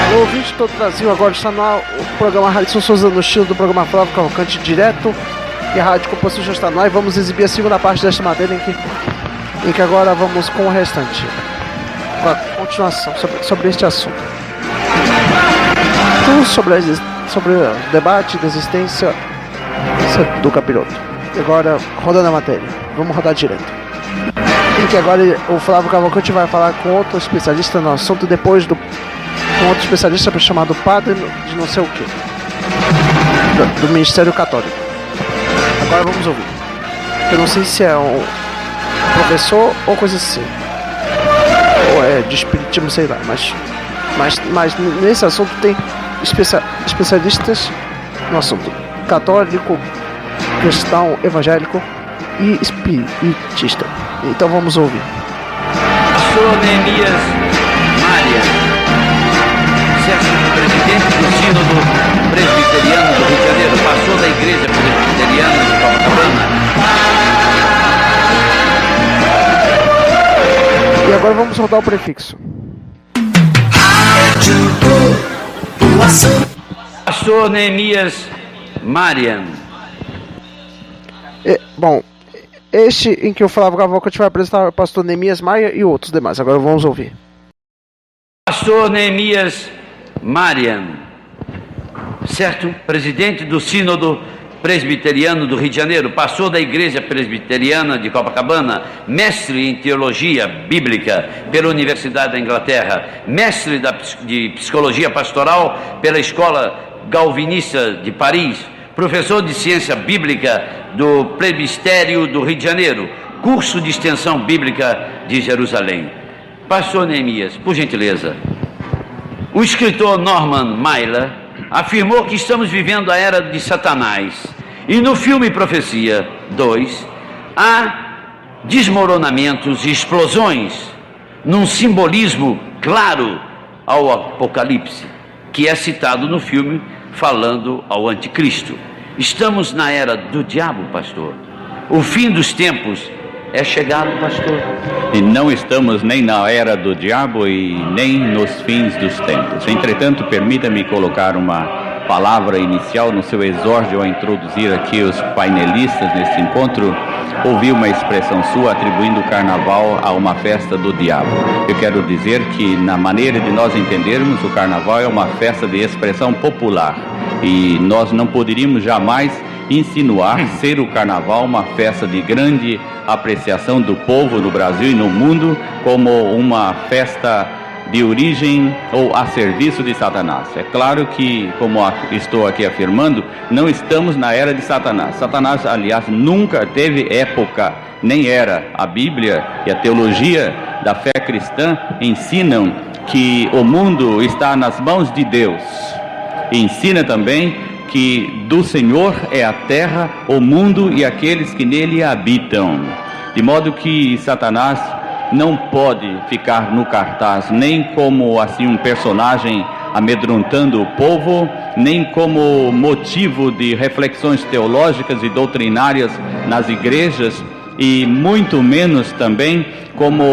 Alô, ouvinte de todo o Brasil, agora está no ar o programa Radisson Souza no estilo do programa Flávio Cavalcante direto, e a Rádio Composto já está no ar, e vamos exibir a segunda parte desta matéria em que agora vamos com o restante, com a continuação sobre este assunto. Tudo sobre o debate da existência do capiroto. E agora, rodando a matéria, vamos rodar direto. E que agora o Flávio Cavalcante vai falar com outro especialista no assunto, depois um outro especialista chamado padre de não sei o que, do Ministério Católico. Agora vamos ouvir. Eu não sei se é um professor ou coisa assim, ou é de espiritismo, sei lá, mas nesse assunto tem especialistas no assunto católico, cristão, evangélico e espiritista. Então vamos ouvir. Sou Neemias Maria, presidente do Sínodo Presbiteriano do Rio de Janeiro, pastor da Igreja Presbiteriana de Copacabana. E agora vamos rodar o prefixo. Pastor Neemias Marian. Bom, este em que o Flávio Cavalcante vai apresentar o pastor Neemias Maia e outros demais. Agora vamos ouvir. Pastor Neemias Marian, certo? Presidente do Sínodo Presbiteriano do Rio de Janeiro, pastor da Igreja Presbiteriana de Copacabana, mestre em Teologia Bíblica pela Universidade da Inglaterra, mestre de Psicologia Pastoral pela Escola Galvinista de Paris, professor de Ciência Bíblica do Presbitério do Rio de Janeiro, curso de Extensão Bíblica de Jerusalém. Pastor Neemias, por gentileza. O escritor Norman Mailer afirmou que estamos vivendo a era de Satanás. E no filme Profecia 2, há desmoronamentos e explosões num simbolismo claro ao Apocalipse, que é citado no filme falando ao anticristo. Estamos na era do diabo, pastor. O fim dos tempos é chegado, pastor. E não estamos nem na era do diabo e nem nos fins dos tempos. Entretanto, permita-me colocar uma palavra inicial no seu exórdio ao introduzir aqui os painelistas neste encontro. Ouvi uma expressão sua atribuindo o carnaval a uma festa do diabo. Eu quero dizer que, na maneira de nós entendermos, o carnaval é uma festa de expressão popular e nós não poderíamos jamais insinuar ser o carnaval uma festa de grande apreciação do povo no Brasil e no mundo como uma festa de origem ou a serviço de Satanás. É claro que, como estou aqui afirmando, não estamos na era de Satanás. Satanás, aliás, nunca teve época, nem era. A Bíblia e a teologia da fé cristã ensinam que o mundo está nas mãos de Deus. E ensina também que do Senhor é a terra, o mundo e aqueles que nele habitam. De modo que Satanás não pode ficar no cartaz, nem como assim um personagem amedrontando o povo, nem como motivo de reflexões teológicas e doutrinárias nas igrejas, e muito menos também como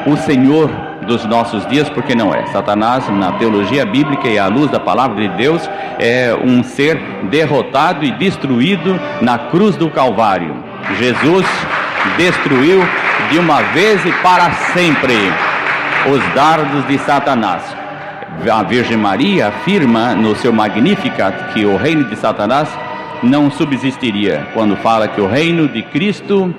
o Senhor dos nossos dias, porque não é. Satanás, na teologia bíblica e à luz da palavra de Deus, é um ser derrotado e destruído na cruz do Calvário. Jesus destruiu de uma vez e para sempre os dardos de Satanás. A Virgem Maria afirma no seu Magnificat que o reino de Satanás não subsistiria, quando fala que o reino de Cristo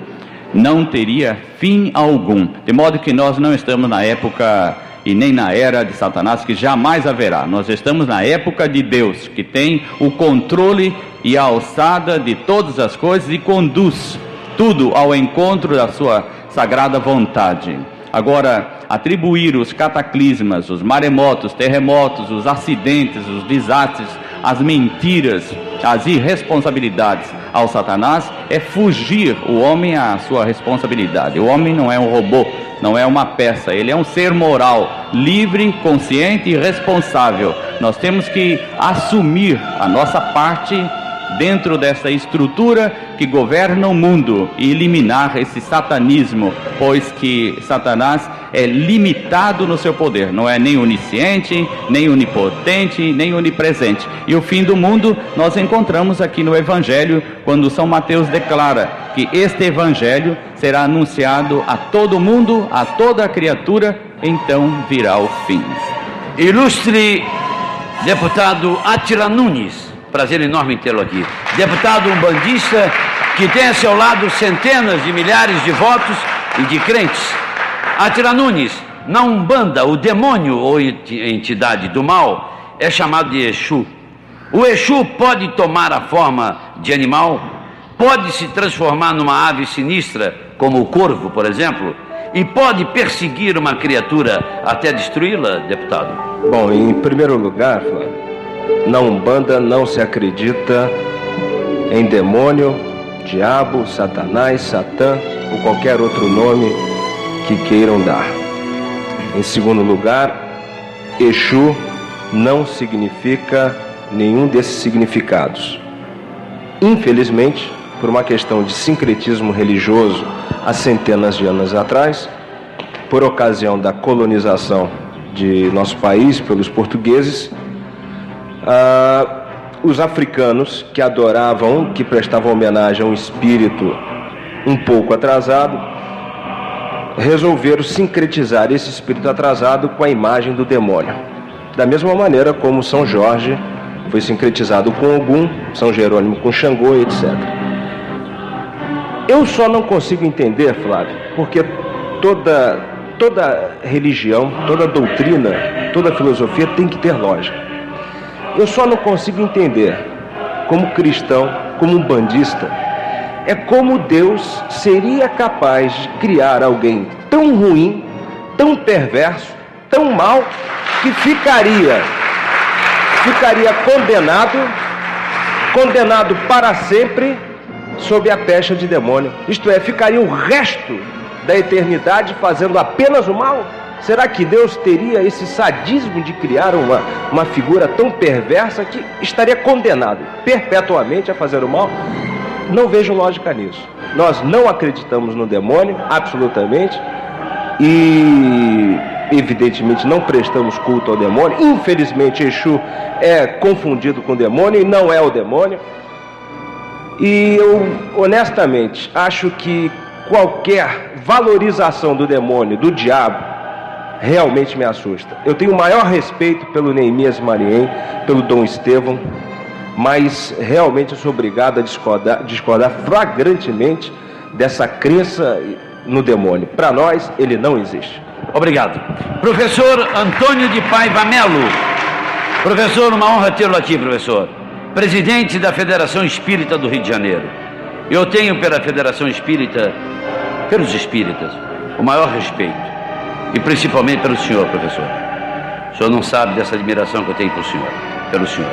não teria fim algum. De modo que nós não estamos na época e nem na era de Satanás, que jamais haverá. Nós estamos na época de Deus, que tem o controle e a alçada de todas as coisas e conduz tudo ao encontro da sua sagrada vontade. Agora, atribuir os cataclismas, os maremotos, terremotos, os acidentes, os desastres, as mentiras, as irresponsabilidades ao Satanás é fugir o homem à sua responsabilidade. O homem não é um robô, não é uma peça, ele é um ser moral, livre, consciente e responsável. Nós temos que assumir a nossa parte dentro dessa estrutura que governa o mundo e eliminar esse satanismo, pois que Satanás é limitado no seu poder, não é nem onisciente, nem onipotente, nem onipresente. E o fim do mundo nós encontramos aqui no Evangelho, quando São Mateus declara que este Evangelho será anunciado a todo mundo, a toda criatura, então virá o fim. Ilustre deputado Átila Nunes, prazer enorme tê-lo aqui. Deputado umbandista que tem a seu lado centenas de milhares de votos e de crentes. Átila Nunes, na Umbanda, o demônio ou entidade do mal é chamado de Exu. O Exu pode tomar a forma de animal, pode se transformar numa ave sinistra, como o corvo, por exemplo, e pode perseguir uma criatura até destruí-la, deputado? Bom, em primeiro lugar, Flávio, na Umbanda não se acredita em demônio, diabo, Satanás, Satã ou qualquer outro nome que queiram dar. Em segundo lugar, Exu não significa nenhum desses significados. Infelizmente, por uma questão de sincretismo religioso há centenas de anos atrás, por ocasião da colonização de nosso país pelos portugueses, os africanos que adoravam, que prestavam homenagem a um espírito um pouco atrasado, resolveram sincretizar esse espírito atrasado com a imagem do demônio. Da mesma maneira como São Jorge foi sincretizado com Ogum, São Jerônimo com Xangô, etc. Eu só não consigo entender, Flávio, porque toda religião, toda doutrina, toda filosofia tem que ter lógica. Eu só não consigo entender, como cristão, como umbandista, é como Deus seria capaz de criar alguém tão ruim, tão perverso, tão mau, que ficaria condenado para sempre sob a pecha de demônio. Isto é, ficaria o resto da eternidade fazendo apenas o mal? Será que Deus teria esse sadismo de criar uma figura tão perversa que estaria condenado perpetuamente a fazer o mal? Não vejo lógica nisso. Nós não acreditamos no demônio, absolutamente, e evidentemente não prestamos culto ao demônio. Infelizmente, Exu é confundido com o demônio e não é o demônio. E eu, honestamente, acho que qualquer valorização do demônio, do diabo, realmente me assusta. Eu tenho o maior respeito pelo Neemias Mariem, pelo Dom Estevão, mas realmente eu sou obrigado a discordar flagrantemente dessa crença no demônio. Para nós, ele não existe. Obrigado. Professor Antônio de Paiva Melo. Professor, uma honra tê-lo aqui, professor. Presidente da Federação Espírita do Rio de Janeiro. Eu tenho pela Federação Espírita, pelos espíritas, o maior respeito. E principalmente pelo senhor, professor. O senhor não sabe dessa admiração que eu tenho pelo senhor.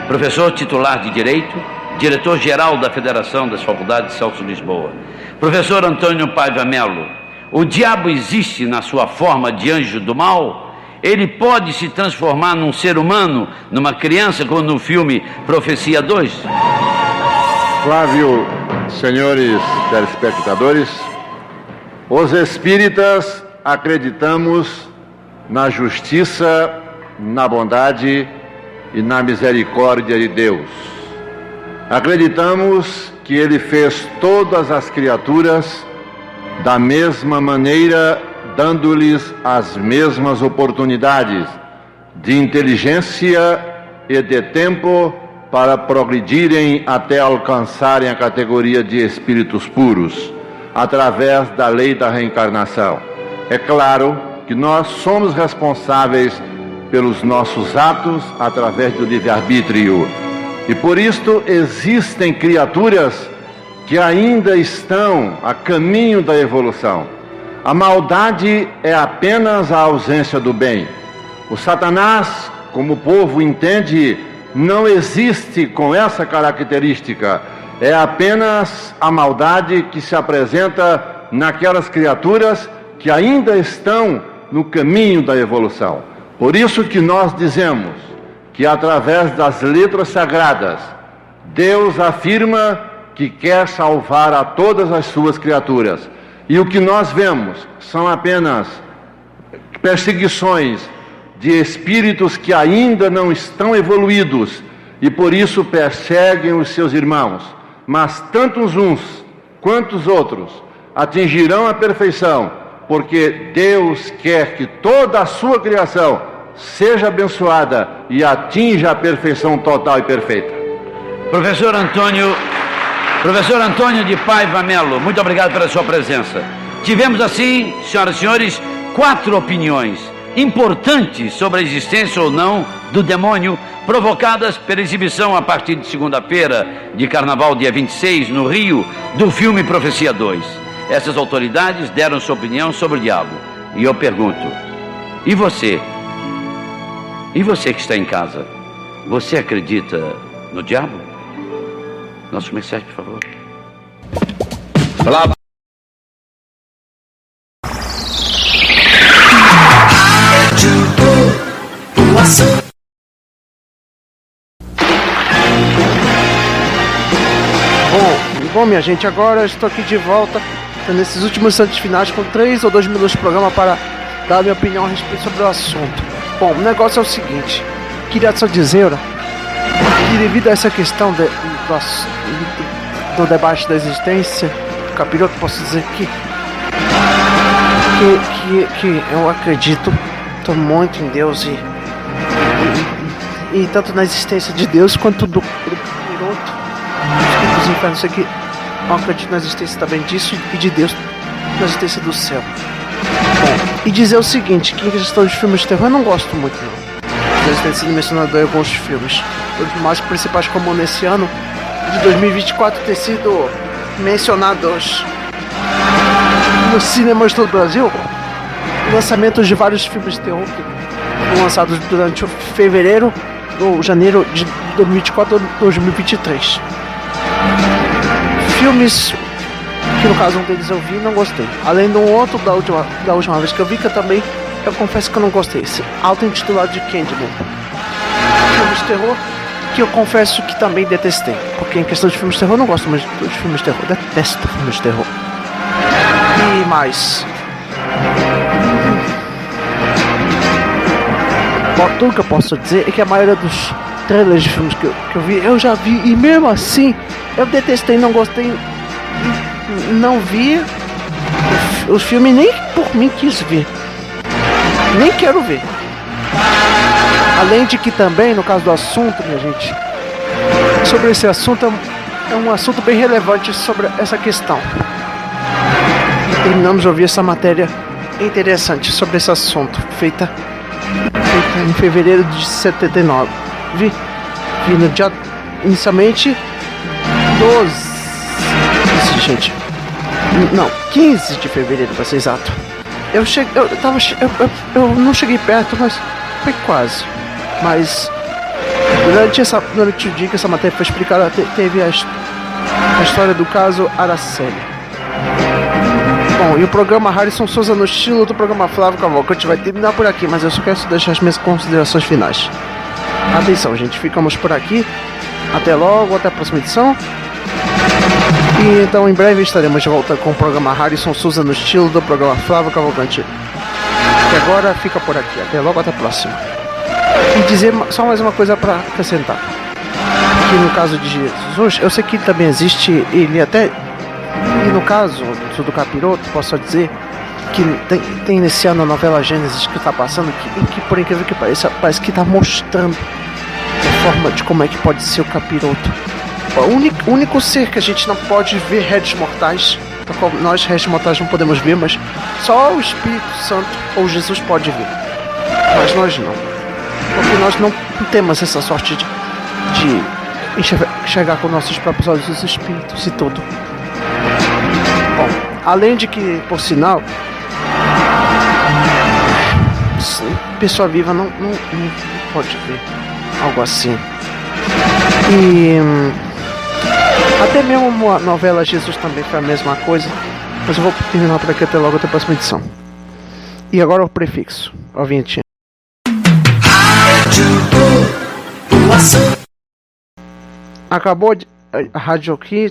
Professor titular de Direito, diretor-geral da Federação das Faculdades de Celso Lisboa. Professor Antônio Paiva Melo, o diabo existe na sua forma de anjo do mal? Ele pode se transformar num ser humano, numa criança, como no filme Profecia 2? Flávio, senhores telespectadores, os espíritas acreditamos na justiça, na bondade e na misericórdia de Deus. Acreditamos que Ele fez todas as criaturas da mesma maneira, dando-lhes as mesmas oportunidades de inteligência e de tempo para progredirem até alcançarem a categoria de espíritos puros, através da lei da reencarnação. É claro que nós somos responsáveis pelos nossos atos através do livre-arbítrio. E por isto existem criaturas que ainda estão a caminho da evolução. A maldade é apenas a ausência do bem. O Satanás, como o povo entende, não existe com essa característica. É apenas a maldade que se apresenta naquelas criaturas que ainda estão no caminho da evolução. Por isso que nós dizemos que através das letras sagradas Deus afirma que quer salvar a todas as suas criaturas. E o que nós vemos são apenas perseguições de espíritos que ainda não estão evoluídos e por isso perseguem os seus irmãos. Mas tanto uns quanto os outros atingirão a perfeição, porque Deus quer que toda a sua criação seja abençoada e atinja a perfeição total e perfeita. Professor Antônio de Paiva Melo, muito obrigado pela sua presença. Tivemos assim, senhoras e senhores, 4 opiniões importantes sobre a existência ou não do demônio, provocadas pela exibição a partir de segunda-feira de Carnaval, dia 26, no Rio, do filme Profecia 2. Essas autoridades deram sua opinião sobre o diabo. E eu pergunto, e você? E você que está em casa? Você acredita no diabo? Nossos comerciais, por favor. Olá. Bom, minha gente, agora eu estou aqui de volta nesses últimos instantes finais com 3 ou 2 minutos de programa para dar a minha opinião a respeito sobre o assunto. Bom, o negócio é o seguinte, queria só dizer que devido a essa questão do debate da existência do capiroto, posso dizer que eu acredito muito em Deus e tanto na existência de Deus quanto do capiroto, dos infernos aqui. Eu acredito na existência também disso e de Deus, na existência do céu. Bom, e dizer o seguinte, que em questão de filmes de terror eu não gosto muito não. Já tem sido mencionado em alguns filmes. Os mais principais, como nesse ano de 2024 ter sido mencionados nos cinemas do Brasil, lançamentos de vários filmes de terror que foram lançados durante o fevereiro ou janeiro de 2024 ou 2023. Filmes que no caso um deles eu vi e não gostei. Além de um outro da última vez que eu vi, que eu confesso que eu não gostei. Esse auto-intitulado de Candyman. Filmes de terror que eu confesso que também detestei. Porque em questão de filmes de terror eu não gosto mais de filmes de terror. Detesto filmes de terror. E mais. Bom, tudo que eu posso dizer é que a maioria dos trailers de filmes que eu vi, eu já vi. E mesmo assim, eu detestei, não gostei. Não vi os filmes, nem por mim quis ver. Nem quero ver. Além de que também, no caso do assunto, minha gente, sobre esse assunto, é um assunto bem relevante sobre essa questão. E terminamos de ouvir essa matéria interessante sobre esse assunto, feita em fevereiro de 79. Vi no dia, inicialmente, 15 de fevereiro, para ser exato. Eu não cheguei perto, mas foi quase. Mas durante o dia que essa matéria foi explicada, teve a história do caso Araceli. Bom, e o programa Harrison Souza no estilo do programa Flávio Cavalcante vai terminar por aqui, mas eu só quero deixar as minhas considerações finais. Atenção, gente, ficamos por aqui. Até logo, até a próxima edição. E então em breve estaremos de volta com o programa Harrison Souza no estilo do programa Flávio Cavalcante. E agora fica por aqui. Até logo, até a próxima. E dizer só mais uma coisa para acrescentar. Que no caso de Jesus, eu sei que ele também existe, ele até... E no caso do capiroto, posso só dizer que tem nesse ano a novela Gênesis que está passando, que por incrível que pareça, parece que está mostrando a forma de como é que pode ser o capiroto. O único ser que a gente não pode ver réis mortais, nós réis mortais não podemos ver, mas só o Espírito Santo ou Jesus pode ver, mas nós não, porque nós não temos essa sorte de enxergar com nossos próprios olhos os espíritos e tudo. Bom, além de que, por sinal, pessoa viva não pode ver algo assim. E até mesmo a novela Jesus também foi a mesma coisa. Mas eu vou terminar por aqui, até logo, até a próxima edição. E agora o prefixo, a vinhetinha. Acabou a Rádio aqui.